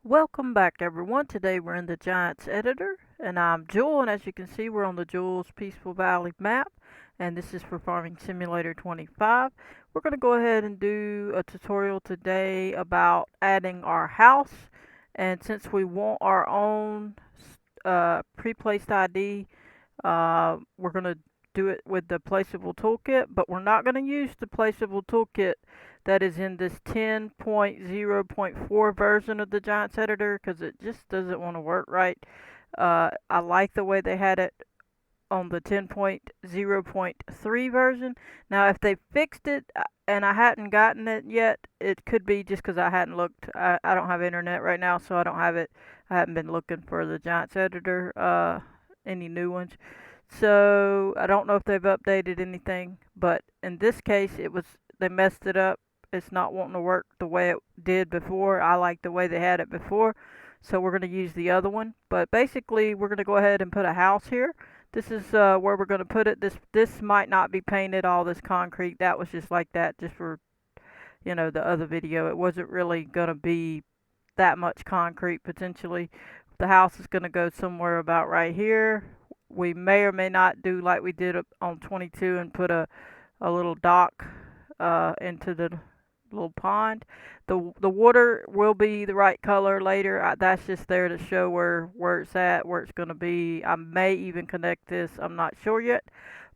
Welcome back everyone. Today we're in the Giants editor and I'm Jewel, and as you can see we're on the Jewel's Peaceful Valley map, and this is for Farming Simulator 25. We're going to go ahead and do a tutorial today about adding our house, and since we want our own pre-placed ID, we're going to do it with the placeable toolkit, but we're not going to use the placeable toolkit that is in this 10.0.4 version of the Giants editor because it just doesn't want to work right. I like the way they had it on the 10.0.3 version. Now, if they fixed it and I hadn't gotten it yet, it could be just because I hadn't looked. I don't have internet right now, so I don't have it. I haven't been looking for the Giants editor, any new ones. So I don't know if they've updated anything, but in this case, they messed it up. It's not wanting to work the way it did before. I like the way they had it before, so we're going to use the other one. But basically, we're going to go ahead and put a house here. This is where we're going to put it. This might not be painted, all this concrete. That was just like that, just for the other video. It wasn't really going to be that much concrete potentially. The house is going to go somewhere about right here. We may or may not do like we did on 22 and put a little dock into the little pond. The water will be the right color later. That's just there to show where it's at, where it's going to be. I may even connect this. I'm not sure yet,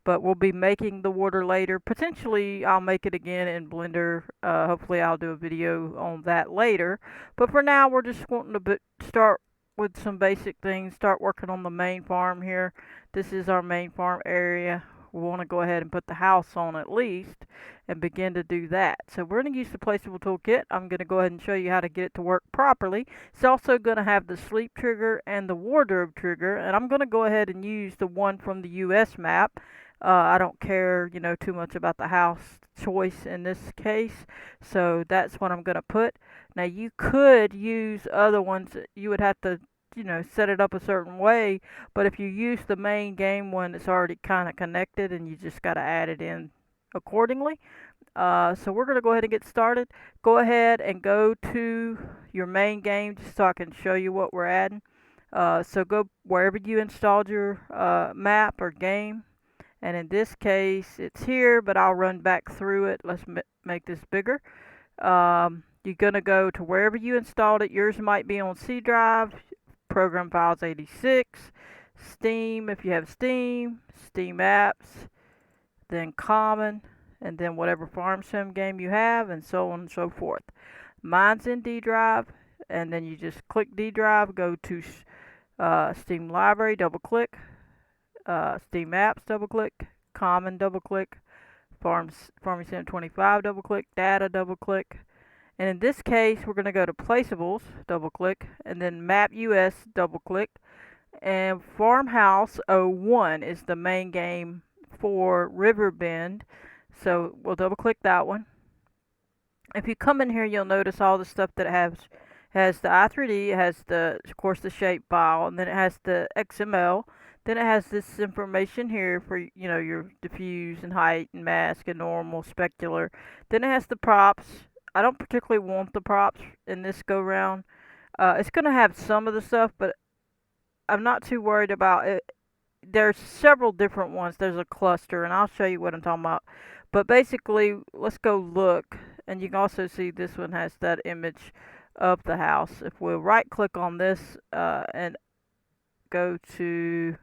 but we'll be making the water later. Potentially, I'll make it again in Blender. Hopefully, I'll do a video on that later. But for now, we're just wanting to start with some basic things. Start working on the main farm here. This is our main farm area. We want to go ahead and put the house on at least and begin to do that. So we're going to use the placeable toolkit. I'm going to go ahead and show you how to get it to work properly. It's also going to have the sleep trigger and the wardrobe trigger, and I'm going to go ahead and use the one from the US map. I don't care, too much about the house choice in this case, so that's what I'm going to put. Now you could use other ones. You would have to, set it up a certain way, but if you use the main game one, it's already kind of connected and you just got to add it in accordingly. So we're going to go ahead and get started. Go ahead and go to your main game just so I can show you what we're adding. So go wherever you installed your map or game, and in this case it's here, but I'll run back through it. Let's make this bigger. You're going to go to wherever you installed it. Yours might be on C drive, program files 86, Steam if you have Steam, Steam apps, then common, and then whatever farm sim game you have, and so on and so forth. Mine's in D drive, and then you just click D drive, go to Steam library, double click, Steam apps, double click, common, double click, farming sim 25, double click, data, double click. And in this case, we're going to go to placeables, double click, and then map US, double click. And farmhouse 01 is the main game for Riverbend. So we'll double click that one. If you come in here, you'll notice all the stuff that it has the i3D, it has of course the shape file, and then it has the XML. Then it has this information here for your diffuse and height and mask and normal, specular. Then it has the props. I don't particularly want the props in this go round. It's gonna have some of the stuff, but I'm not too worried about it. There's several different ones. There's a cluster, and I'll show you what I'm talking about. But basically, let's go look, and you can also see this one has that image of the house. If we'll right click on this and go to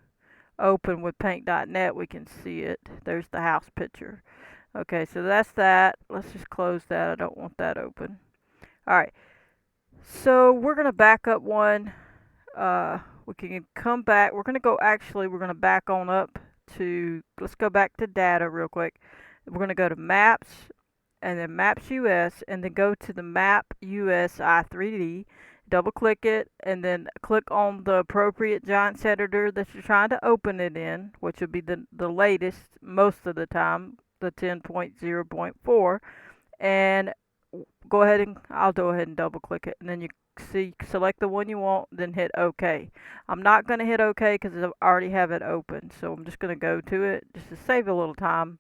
open with paint.net, we can see it. There's the house picture. Okay, so that's that. Let's just close that. I don't want that open. Alright, so we're going to back up one. We can come back. We're going to back on up to, let's go back to data real quick. We're going to go to maps, and then maps US, and then go to the map US i3D, double click it, and then click on the appropriate Giants editor that you're trying to open it in, which would be the latest most of the time, the 10.0.4, and I'll go ahead and double click it, and then you select the one you want, then hit OK. I'm not going to hit OK because I already have it open, so I'm just going to go to it just to save a little time.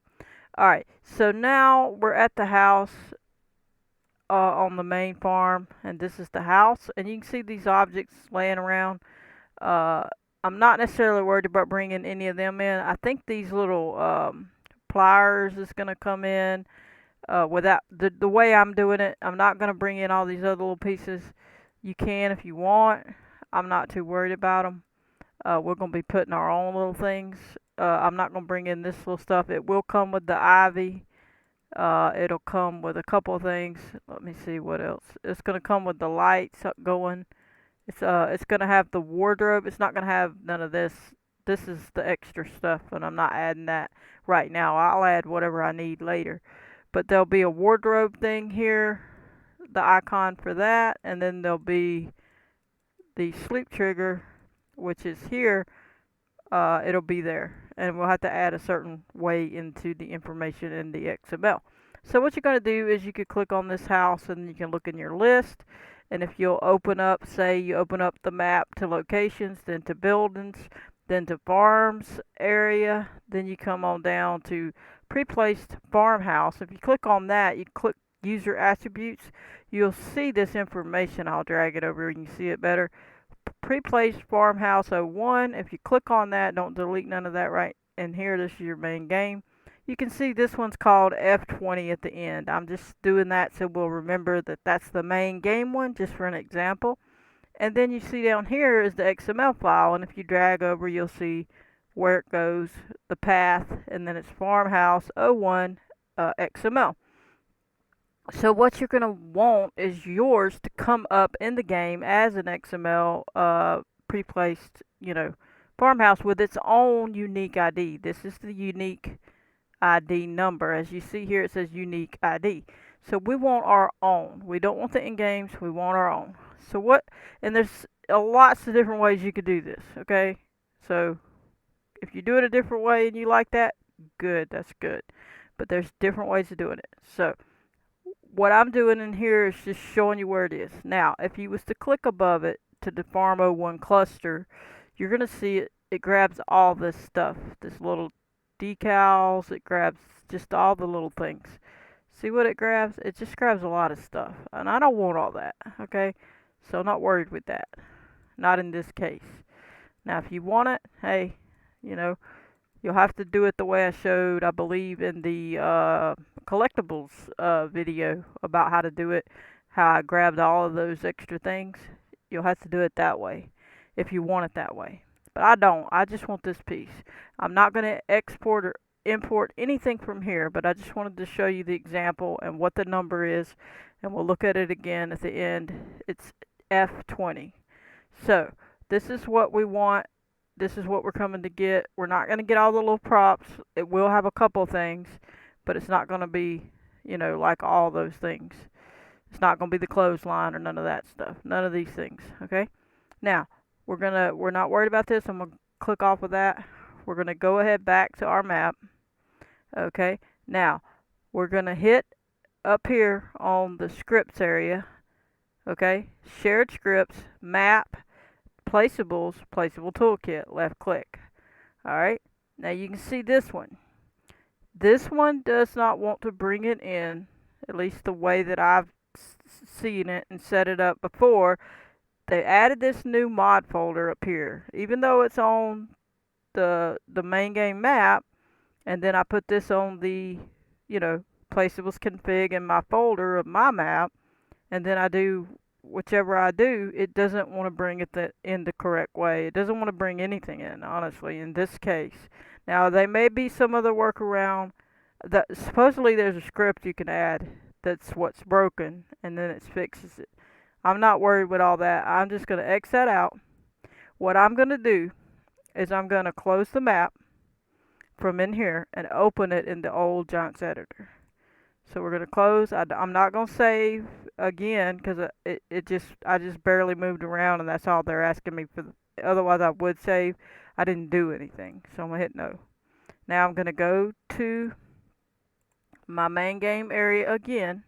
Alright, so now we're at the house. on the main farm, and this is the house. And you can see these objects laying around. Uh, I'm not necessarily worried about bringing any of them in. I think these little pliers is going to come in. Without the way I'm doing it, I'm not going to bring in all these other little pieces. You can if you want. I'm not too worried about them. We're going to be putting our own little things. I'm not going to bring in this little stuff. It will come with the ivy. It'll come with a couple of things. Let me see what else. It's going to come with the lights going. It's going to have the wardrobe. It's not going to have none of this. This is the extra stuff, and I'm not adding that right now. I'll add whatever I need later. But there'll be a wardrobe thing here, the icon for that, and then there'll be the sleep trigger, which is here. It'll be there, and we'll have to add a certain way into the information in the XML. So what you're going to do is you could click on this house and you can look in your list, and if you'll open up, say you open up the map to locations, then to buildings, then to farms area, then you come on down to pre-placed farmhouse. If you click on that, you click user attributes, you'll see this information. I'll drag it over and you can see it better. Pre-placed farmhouse 01. If you click on that, don't delete none of that right in here. This is your main game. You can see this one's called F20 at the end. I'm just doing that so we'll remember that that's the main game one, just for an example. And then you see down here is the XML file, and if you drag over, you'll see where it goes, the path, and then it's farmhouse 01 XML. So what you're going to want is yours to come up in the game as an XML pre-placed, farmhouse with its own unique ID. This is the unique ID number. As you see here, it says unique ID. So we want our own. We don't want the in-games. We want our own. So what, and there's lots of different ways you could do this, okay? So if you do it a different way and you like that, good, that's good. But there's different ways of doing it. So what I'm doing in here is just showing you where it is. Now, if you was to click above it to the Farm 01 cluster, you're going to see it grabs all this stuff, this little decals, it grabs just all the little things. See what it grabs? It just grabs a lot of stuff, and I don't want all that, okay? So I'm not worried with that. Not in this case. Now, if you want it, hey, you'll have to do it the way I showed, I believe, in the collectibles video about how to do it, how I grabbed all of those extra things. You'll have to do it that way if you want it that way. But I don't. I just want this piece. I'm not going to export or import anything from here, but I just wanted to show you the example and what the number is, and we'll look at it again at the end. It's F20. So this is what we want. This is what we're coming to get. We're not going to get all the little props. It will have a couple things, but it's not going to be, like all those things. It's not going to be the clothesline or none of that stuff. None of these things, okay? Now, we're not worried about this. I'm going to click off of that. We're going to go ahead back to our map. Okay? Now, we're going to hit up here on the scripts area. Okay? Shared scripts, map, placeables, placeable toolkit, left click. Alright, now you can see this one. This one does not want to bring it in, at least the way that I've seen it and set it up before. They added this new mod folder up here, even though it's on the main game map, and then I put this on the, placeables config in my folder of my map, and then I do whichever I do, it doesn't want to bring it in the correct way. It doesn't want to bring anything in, honestly, in this case. Now, there may be some other workaround. That supposedly there's a script you can add that's what's broken, and then it fixes it. I'm not worried with all that. I'm just going to X that out. What I'm going to do is I'm going to close the map from in here and open it in the old Giants editor. So we're going to close. I'm not going to save again because I just barely moved around, and that's all they're asking me for. Otherwise, I would save. I didn't do anything, so I'm going to hit no. Now I'm going to go to my main game area again.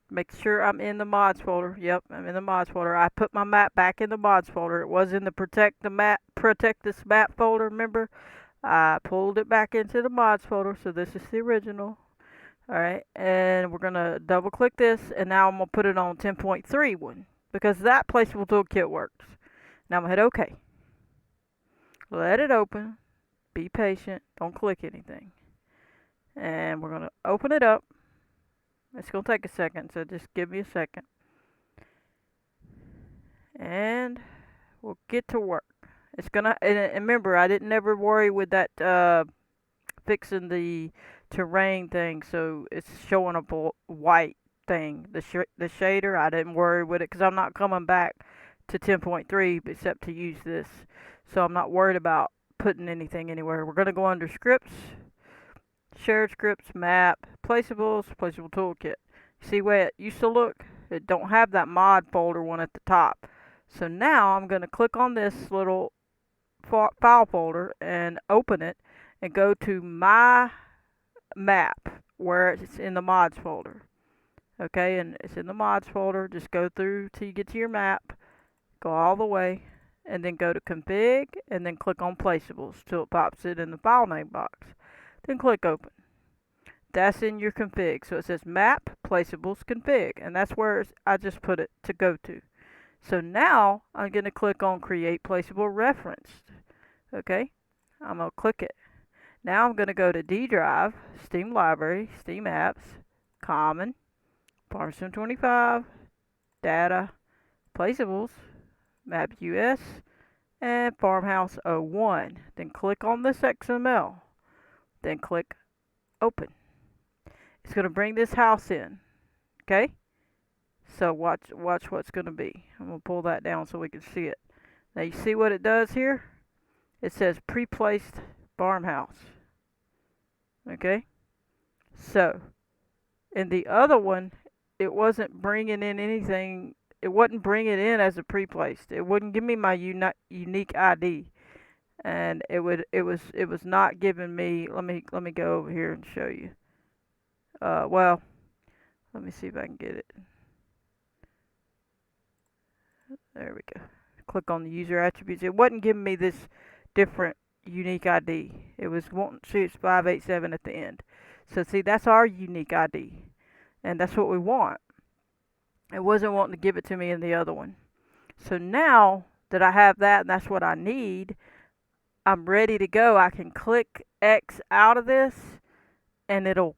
Make sure I'm in the mods folder. Yep, I'm in the mods folder. I put my map back in the mods folder. It was in the protect this map folder, remember? I pulled it back into the mods folder, so this is the original. Alright, and we're gonna double click this, and now I'm gonna put it on 10.3 one because that placeable toolkit works. Now I'm gonna hit OK. Let it open. Be patient. Don't click anything. And we're gonna open it up. It's gonna take a second, so just give me a second. And we'll get to work. It's gonna, and remember, I didn't ever worry with that fixing the terrain thing, so it's showing up a white thing. The shader, I didn't worry with it because I'm not coming back to 10.3 except to use this, so I'm not worried about putting anything anywhere. We're gonna go under scripts, shared scripts, map, placeables, placeable toolkit. See where it used to look? It don't have that mod folder one at the top. So now I'm gonna click on this little file folder and open it and go to my map where it's in the mods folder. Okay, and it's in the mods folder. Just go through till you get to your map, go all the way, and then go to config and then click on placeables till it pops it in the file name box. Then click open. That's in your config. So it says map placeables config, and that's where I just put it to go to. So now I'm going to click on create placeable referenced. Okay, I'm going to click it. Now I'm going to go to D drive, Steam library, Steam apps, common, FS25, data, placeables, map US, and farmhouse 01. Then click on this XML. Then click open. It's going to bring this house in. Okay? So watch what's going to be. I'm going to pull that down so we can see it. Now you see what it does here? It says pre-placed farmhouse. Okay? So, in the other one, it wasn't bringing in anything. It wasn't bringing it in as a pre-placed. It wouldn't give me my unique ID, and it was not giving me. Let me go over here and show you. Well, let me see if I can get it. There we go. Click on the user attributes. It wasn't giving me this different unique ID. It was wanting to see it's 587 at the end. So see, that's our unique ID, and that's what we want. It wasn't wanting to give it to me in the other one. So now that I have that and that's what I need, I'm ready to go. I can click X out of this, and it'll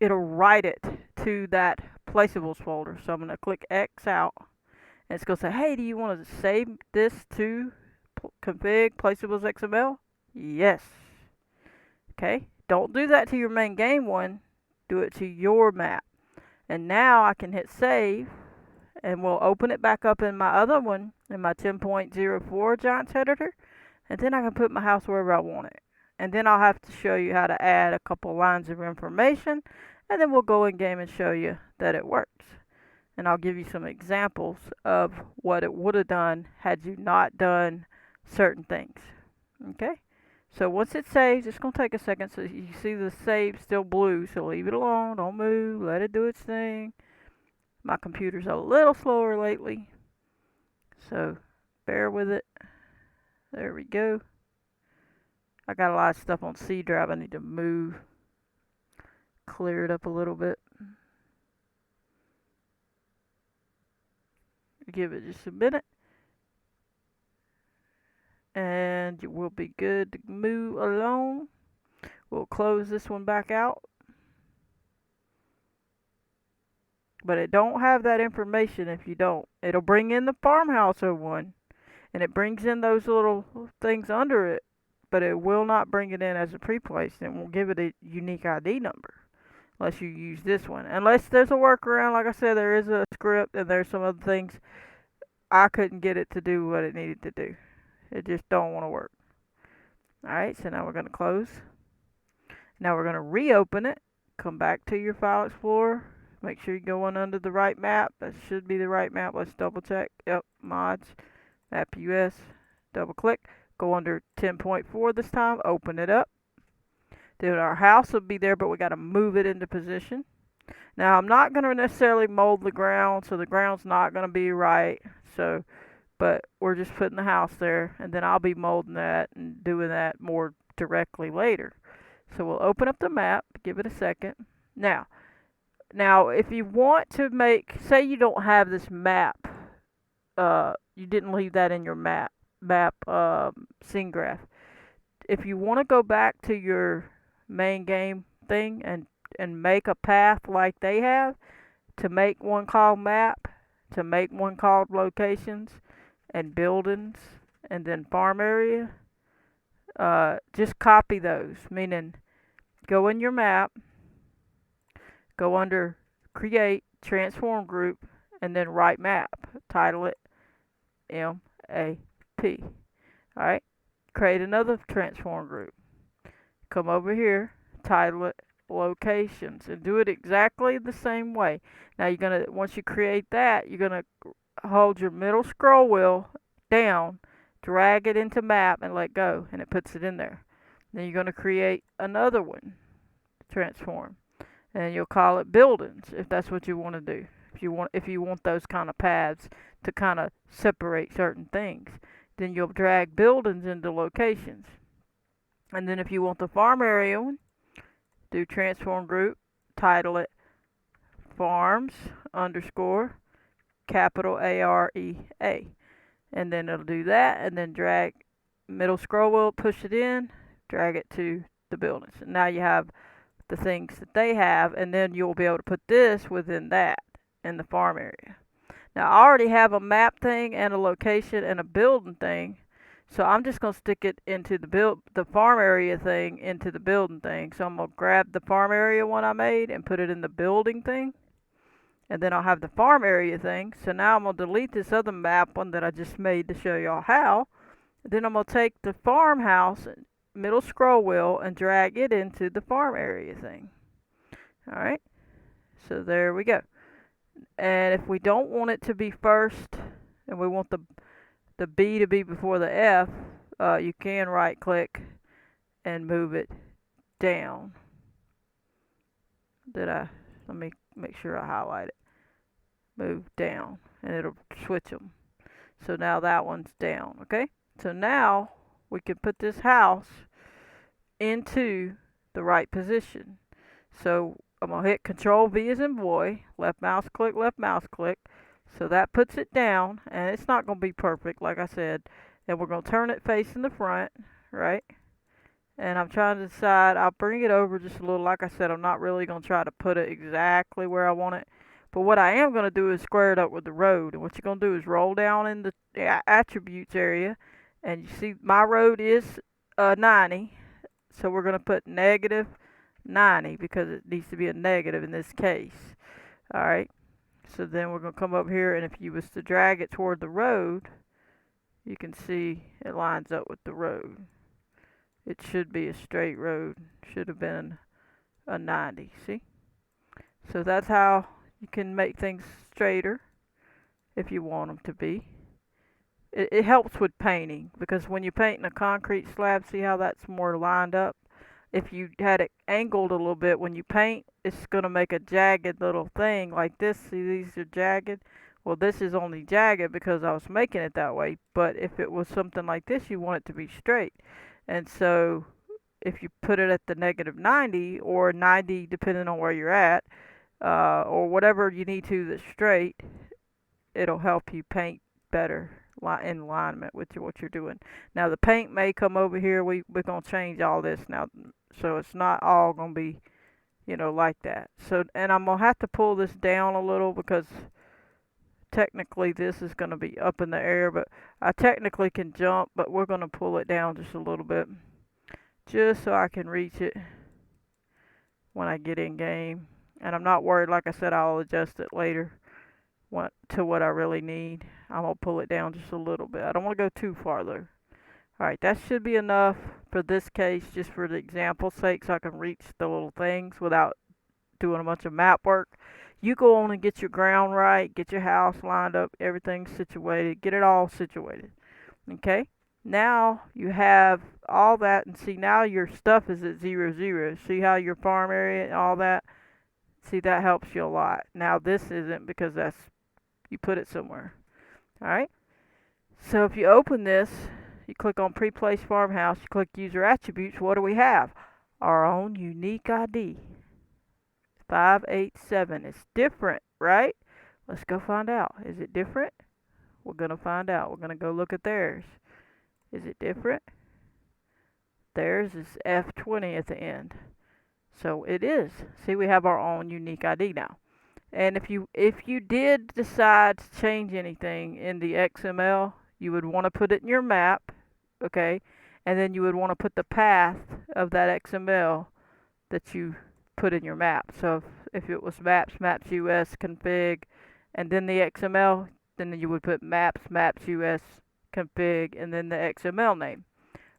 write it to that placeables folder. So I'm going to click X out, and it's going to say, hey, do you want to save this to config placeables XML? Yes. Okay. Don't do that to your main game one. Do it to your map. And now I can hit save, and we'll open it back up in my other one, in my 10.04 Giants editor, and then I can put my house wherever I want it. And then I'll have to show you how to add a couple lines of information, and then we'll go in game and show you that it works. And I'll give you some examples of what it would have done had you not done certain things. Okay? So once it saves, it's going to take a second. So you see the save still blue, so leave it alone. Don't move. Let it do its thing. My computer's a little slower lately, so bear with it. There we go. I got a lot of stuff on C drive I need to move. Clear it up a little bit. Give it just a minute, and we'll be good to move along. We'll close this one back out. But it don't have that information if you don't. It'll bring in the farmhouse one, and it brings in those little things under it, but it will not bring it in as a pre-placed, and won't give it a unique ID number unless you use this one. Unless there's a workaround, like I said, there is a script and there's some other things. I couldn't get it to do what it needed to do. It just don't want to work. Alright, so now we're going to close. Now we're going to reopen it. Come back to your file explorer. Make sure you're going under the right map. That should be the right map. Let's double check. Yep, mods, map US. Double click. Go under 10.4 this time. Open it up. Then our house will be there, but we got to move it into position. Now I'm not going to necessarily mold the ground, so the ground's not going to be right. So, but we're just putting the house there, and then I'll be molding that and doing that more directly later. So we'll open up the map. Give it a second. Now if you want to make, say you don't have this map, you didn't leave that in your map scene graph. If you want to go back to your main game thing and make a path like they have, to make one called map, to make one called locations and buildings, and then farm area, just copy those. Meaning, go in your map, go under create, transform group, and then write map. Title it MAP. Alright, create another transform group. Come over here, title it locations, and do it exactly the same way. Now you're gonna, once you create that, you're gonna hold your middle scroll wheel down, drag it into map, and let go, and it puts it in there. Then you're gonna create another one, transform, and you'll call it buildings if that's what you want to do. If you want those kind of paths to kind of separate certain things, then you'll drag buildings into locations. And then if you want the farm area one, do transform group, title it farms underscore capital AREA, and then it'll do that, and then drag middle scroll wheel, push it in, drag it to the buildings. And now you have the things that they have, and then you'll be able to put this within that in the farm area. Now I already have a map thing and a location and a building thing, so I'm just gonna stick it into the farm area thing into the building thing. So I'm gonna grab the farm area one I made and put it in the building thing, and then I'll have the farm area thing. So now I'm gonna delete this other map one that I just made to show y'all how. Then I'm gonna take the farmhouse middle scroll wheel and drag it into the farm area thing. Alright, so there we go. And if we don't want it to be first, and we want the B to be before the F, you can right click and move it down. Let me make sure I highlight it. Move down, and it'll switch them. So now that one's down, okay? So now we can put this house into the right position. So I'm gonna hit Control V as in boy, left mouse click, so that puts it down, and it's not gonna be perfect like I said, and we're gonna turn it facing the front, right? And I'm trying to decide, I'll bring it over just a little. Like I said, I'm not really gonna try to put it exactly where I want it, but what I am gonna do is square it up with the road. And what you're gonna do is roll down in the attributes area, and you see my road is 90, so we're gonna put negative 90 because it needs to be a negative in this case. Alright, so then we're going to come up here, and if you was to drag it toward the road, you can see it lines up with the road. It should be a straight road, should have been a 90, see? So that's how you can make things straighter if you want them to be. It helps with painting, because when you're painting a concrete slab, see how that's more lined up? If you had it angled a little bit when you paint, it's going to make a jagged little thing like this. See, these are jagged. Well, this is only jagged because I was making it that way. But if it was something like this, you want it to be straight. And so if you put it at the negative 90 or 90, depending on where you're at, or whatever you need to that's straight, it'll help you paint better in alignment with what you're doing. Now the paint may come over here. We're going to change all this now, so it's not all going to be, like that. So, and I'm going to have to pull this down a little because technically this is going to be up in the air, but I technically can jump, but we're going to pull it down just a little bit just so I can reach it when I get in game. And I'm not worried. Like I said, I'll adjust it later to what I really need. I'm going to pull it down just a little bit. I don't want to go too far though. Alright, that should be enough for this case, just for the example's sake, so I can reach the little things without doing a bunch of map work. You go on and get your ground right, get your house lined up, everything situated, get it all situated. Okay? Now you have all that, and see now your stuff is at 0, 0. See how your farm area and all that? See, that helps you a lot. Now this isn't because you put it somewhere. Alright? So if you open this, you click on Pre-Place Farmhouse, you click User Attributes, what do we have? Our own unique ID. 587. It's different, right? Let's go find out. Is it different? We're going to find out. We're going to go look at theirs. Is it different? Theirs is F20 at the end. So it is. See, we have our own unique ID now. And if you did decide to change anything in the XML, you would want to put it in your map, okay? And then you would want to put the path of that XML that you put in your map. So if it was maps US config, and then the XML, then you would put maps US config, and then the XML name.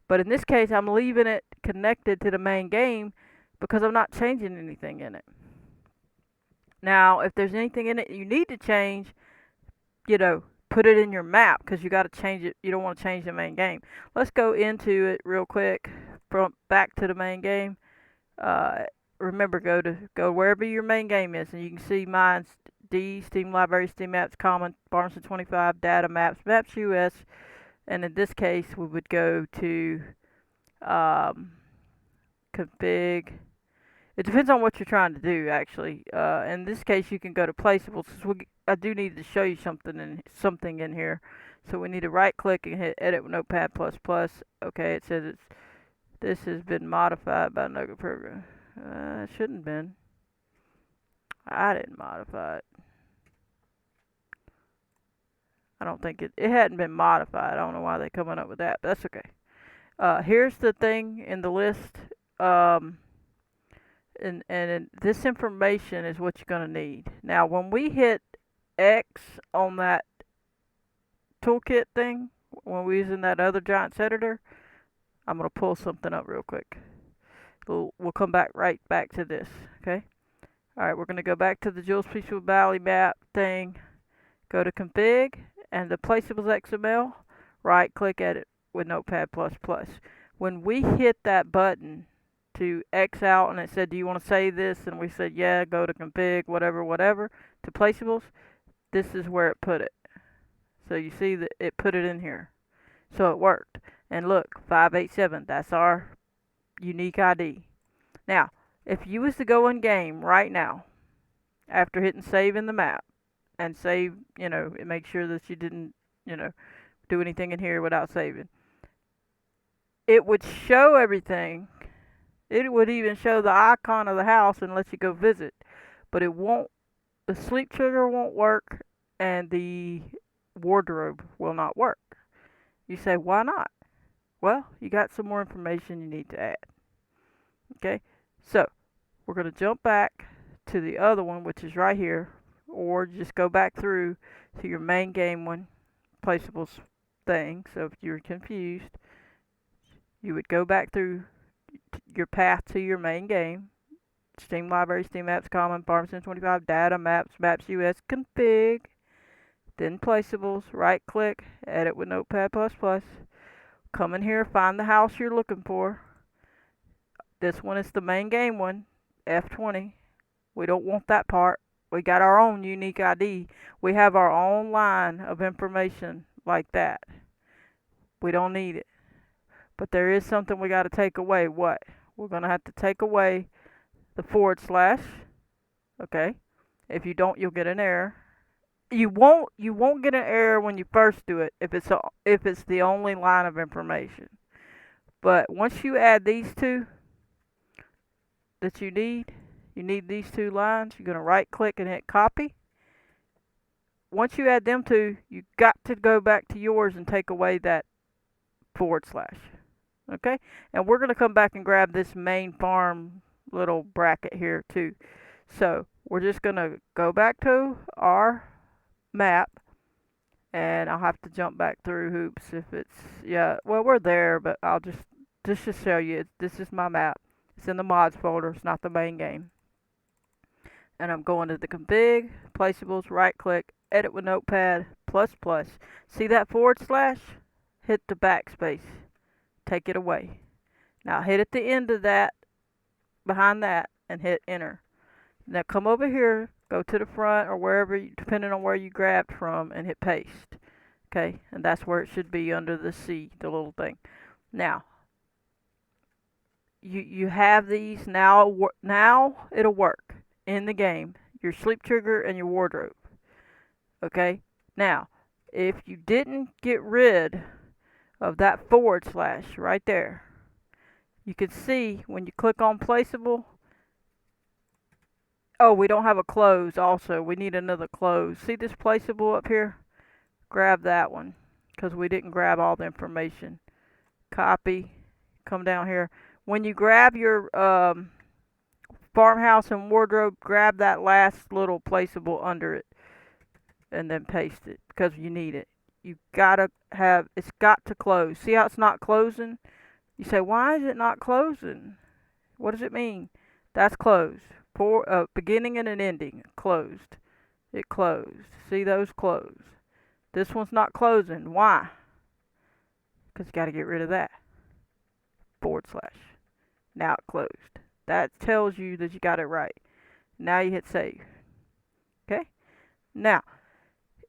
But in this case, I'm leaving it connected to the main game because I'm not changing anything in it. Now, if there's anything in it you need to change, put it in your map because you got to change it. You don't want to change the main game. Let's go into it real quick from back to the main game. Remember, go wherever your main game is, and you can see mine's D, Steam Library, Steam Apps, Common, FS25, Data, Maps US, and in this case we would go to config. It depends on what you're trying to do, actually. In this case, you can go to placeables. I do need to show you something in here. So we need to right-click and hit Edit with Notepad++. Okay, it says this has been modified by another program. It shouldn't have been. I didn't modify it. I don't think it hadn't been modified. I don't know why they're coming up with that, but that's okay. Here's the thing in the list. And this information is what you're going to need. Now, when we hit X on that toolkit thing, when we're using that other Giants editor, I'm going to pull something up real quick. We'll come right back to this, okay? All right, we're going to go back to the Jules Peaceful Valley map thing, go to config, and the placeables XML, right-click Edit with Notepad++. When we hit that button to X out and it said, do you want to save this? And we said, yeah, go to config, whatever, to placeables. This is where it put it. So you see that it put it in here. So it worked. And look, 587, that's our unique ID. Now, if you was to go in game right now, after hitting save in the map, and save, make sure that you didn't, do anything in here without saving, it would show everything. It would even show the icon of the house and let you go visit. But it won't, the sleep trigger won't work, and the wardrobe will not work. You say, why not? Well, you got some more information you need to add. Okay, so we're going to jump back to the other one, which is right here, or just go back through to your main game one, placeables thing. So if you're confused, you would go back through your path to your main game. Steam Library, Steam Apps, Common, FS25, Data, Maps US, config, then placeables, right click, edit with Notepad++. Come in here, find the house you're looking for. This one is the main game one, F20. We don't want that part. We got our own unique ID. We have our own line of information like that. We don't need it. But there is something we got to take away. What? We're going to have to take away the /. Okay? If you don't, you'll get an error. You won't get an error when you first do it if it's the only line of information. But once you add these two that you need these two lines, you're going to right click and hit copy. Once you add them two, you got to go back to yours and take away that /. Okay? And we're going to come back and grab this main farm little bracket here too. So we're just going to go back to our map, and I'll have to jump back through hoops if it's, well, we're there, but I'll just show you. This is my map. It's in the mods folder. It's not the main game. And I'm going to the config, placeables, right click, edit with Notepad++. See that /? Hit the backspace. Take it away. Now hit at the end of that, behind that, and hit enter. Now come over here, go to the front or wherever, depending on where you grabbed from, and hit paste. Okay, and that's where it should be under the C, the little thing. Now, you have these now. Now it'll work. in the game, your sleep trigger and your wardrobe. Okay? Now, if you didn't get rid of that forward slash right there, you can see when you click on placeable. Oh, we don't have a close also. We need another close. See this placeable up here? Grab that one because we didn't grab all the information. Copy. Come down here. When you grab your farmhouse and wardrobe, grab that last little placeable under it and then paste it because you need it. You gotta have, it's got to close. See how it's not closing? You say, why is it not closing? What does it mean? That's closed. For beginning and an ending, closed. It closed. See those closed. This one's not closing. Why? Because you got to get rid of that. Forward slash. Now it closed. That tells you that you got it right. Now you hit save. Okay? Now,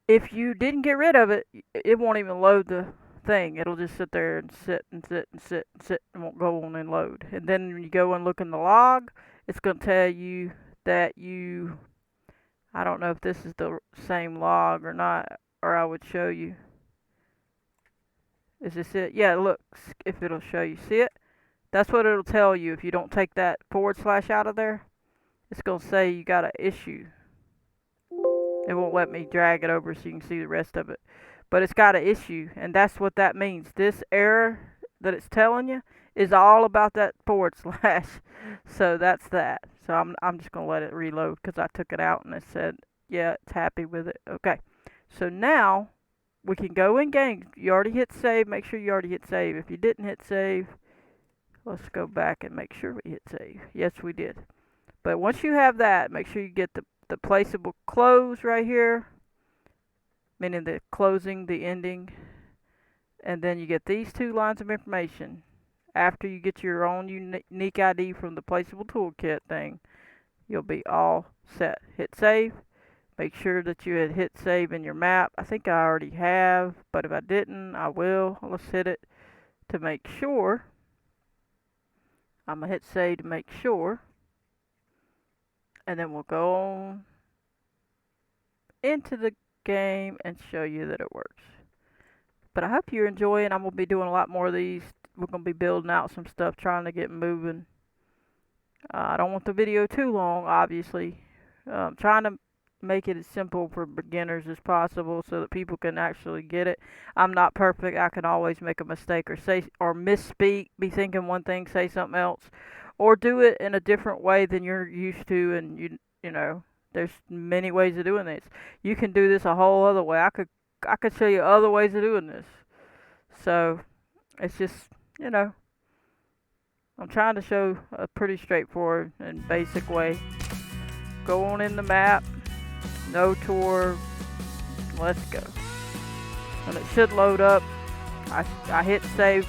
if you didn't get rid of it, it won't even load the thing. It'll just sit there and sit and sit and sit and sit and won't go on and load. And then when you go and look in the log, it's going to tell you that you, I don't know if this is the same log or not, or I would show you. Is this it? Yeah, look, if it'll show you. See it? That's what it'll tell you if you don't take that forward slash out of there. It's going to say you got an issue. It won't let me drag it over so you can see the rest of it. But it's got an issue, and that's what that means. This error that it's telling you is all about that forward slash. So that's that. So I'm just going to let it reload because I took it out and it said, yeah, it's happy with it. Okay. So now we can go in game. You already hit save. Make sure you already hit save. If you didn't hit save, let's go back and make sure we hit save. Yes, we did. But once you have that, make sure you get the placeable close right here, meaning the closing, the ending, and then you get these two lines of information. After you get your own unique ID from the placeable toolkit thing, you'll be all set. Hit save. Make sure that you had hit save in your map. I think I already have, but if I didn't, I will. Let's hit it to make sure. I'm going to hit save to make sure. And then we'll go on into the game and show you that it works. But I hope you're enjoying. I'm going to be doing a lot more of these. We're going to be building out some stuff, trying to get moving. I don't want the video too long, obviously. Trying to make it as simple for beginners as possible so that people can actually get it. I'm not perfect. I can always make a mistake or say or misspeak, be thinking one thing, say something else, or do it in a different way than you're used to. And you know, there's many ways of doing this. You can do this a whole other way. I could show you other ways of doing this. So it's just, you know, I'm trying to show a pretty straightforward and basic way. Go on in the map, no tour, let's go. And it should load up. I hit save.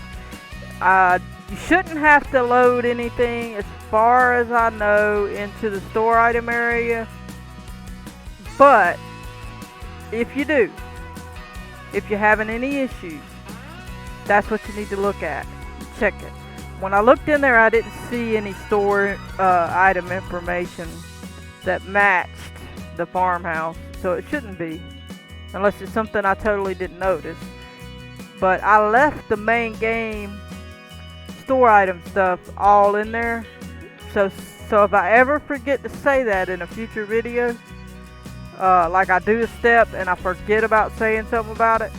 You shouldn't have to load anything as far as I know into the store item area. But if you do, if you're having any issues, that's what you need to look at. Check it. When I looked in there, I didn't see any store item information that matched the farmhouse, so it shouldn't be, unless it's something I totally didn't notice. But I left the main game store item stuff all in there, so if I ever forget to say that in a future video, like I do a step and I forget about saying something about it,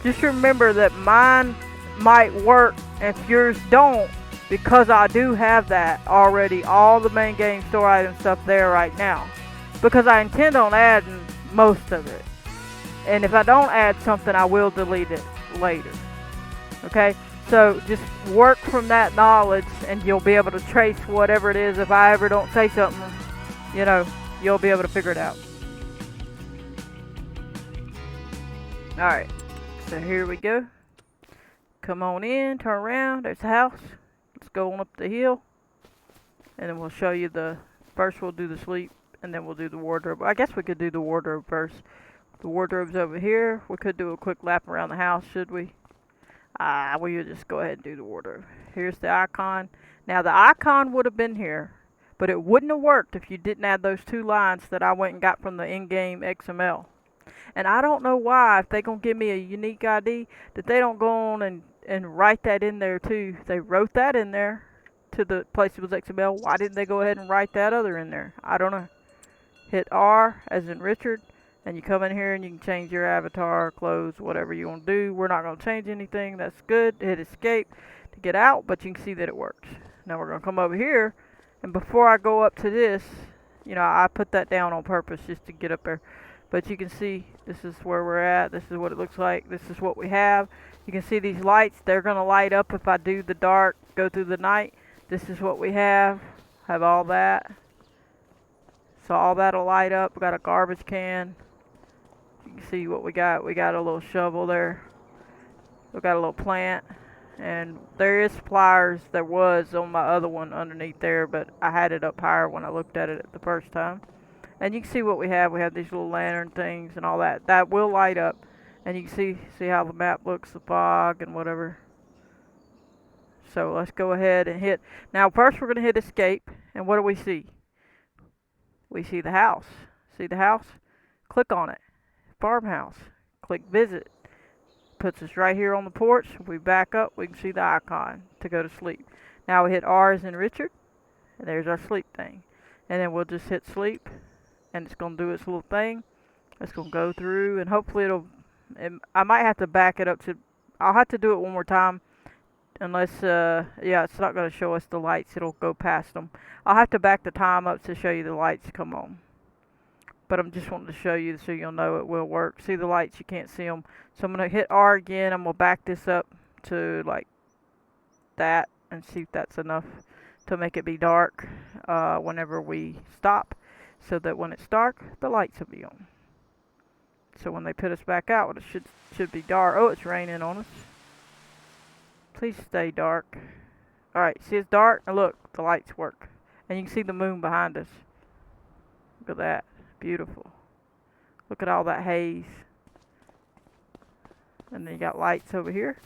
just remember that mine might work if yours don't, because I do have that already, all the main game store item stuff there right now, because I intend on adding most of it. And if I don't add something, I will delete it later. Okay, so just work from that knowledge and you'll be able to trace whatever it is. If I ever don't say something, you know, you'll be able to figure it out. Alright, so here we go. Come on in, turn around, there's the house. Let's go on up the hill, and then we'll show you first we'll do the sleep, and then we'll do the wardrobe. I guess we could do the wardrobe first. The wardrobe's over here. We could do a quick lap around the house, should we? We'll just go ahead and do the wardrobe. Here's the icon. Now the icon would have been here, But it wouldn't have worked if you didn't add those 2 lines that I went and got from the in-game XML. And I don't know why, if they're going to give me a unique ID, that they don't go on and write that in there too. They wrote that in there to the placeables XML. Why didn't they go ahead and write that other in there? I don't know. Hit R as in Richard, and you come in here and you can change your avatar, clothes, whatever you want to do. We're not going to change anything. That's good. Hit escape to get out, but you can see that it works. Now we're going to come over here, and before I go up to this, you know, I put that down on purpose just to get up there. But you can see this is where we're at. This is what it looks like. This is what we have. You can see these lights. They're going to light up if I do the dark, go through the night. This is what we have. Have all that. So all that'll light up. We got a garbage can. You can see what we got. We got a little shovel there. We got a little plant. And there is pliers. There was on my other one underneath there, but I had it up higher when I looked at it the first time. And you can see what we have. We have these little lantern things and all that. That will light up. And you can see how the map looks, the fog and whatever. So let's go ahead and hit. Now first we're going to hit escape. And what do we see? We see the house. See the house? Click on it. Farmhouse. Click visit. Puts us right here on the porch. If we back up, we can see the icon to go to sleep. Now we hit R as in Richard. And there's our sleep thing. And then we'll just hit sleep. And it's going to do its little thing. It's going to go through, and hopefully I might have to back it up to, I'll have to do it one more time, unless, yeah, it's not going to show us the lights, it'll go past them. I'll have to back the time up to show you the lights come on. But I'm just wanting to show you so you'll know it will work. See the lights, you can't see them. So I'm going to hit R again, I'm going to back this up to like that, and see if that's enough to make it be dark whenever we stop. So that when it's dark, the lights will be on. So when they put us back out, it should be dark. Oh, it's raining on us. Please stay dark. Alright, see it's dark, and look, the lights work. And you can see the moon behind us. Look at that. Beautiful. Look at all that haze. And then you got lights over here.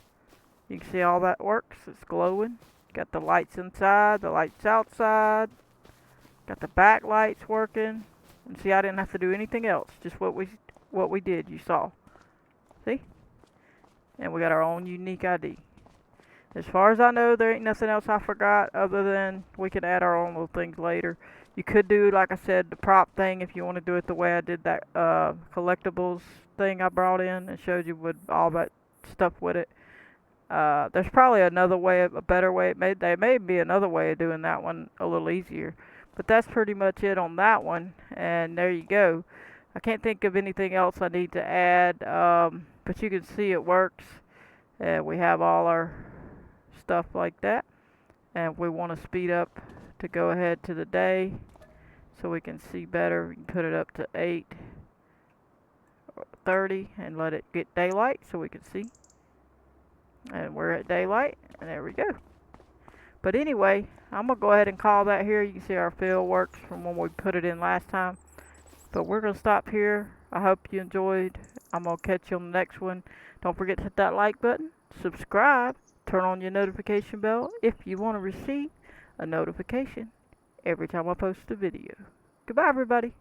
You can see all that works. It's glowing. Got the lights inside, the lights outside. Got the back lights working. And see, I didn't have to do anything else. Just what we did, you saw. See? And we got our own unique ID. As far as I know, there ain't nothing else I forgot other than we can add our own little things later. You could do, like I said, the prop thing if you want to do it the way I did that collectibles thing I brought in and showed you with all that stuff with it. There's probably another way, a better way. There may be another way of doing that one a little easier. But that's pretty much it on that one, and there you go. I can't think of anything else I need to add, but you can see it works. We have all our stuff like that, and if we want to speed up to go ahead to the day so we can see better, we can put it up to 8:30 and let it get daylight so we can see. And we're at daylight, and there we go. But anyway, I'm going to go ahead and call that here. You can see our fill works from when we put it in last time. But we're going to stop here. I hope you enjoyed. I'm going to catch you on the next one. Don't forget to hit that like button, subscribe, turn on your notification bell if you want to receive a notification every time I post a video. Goodbye, everybody.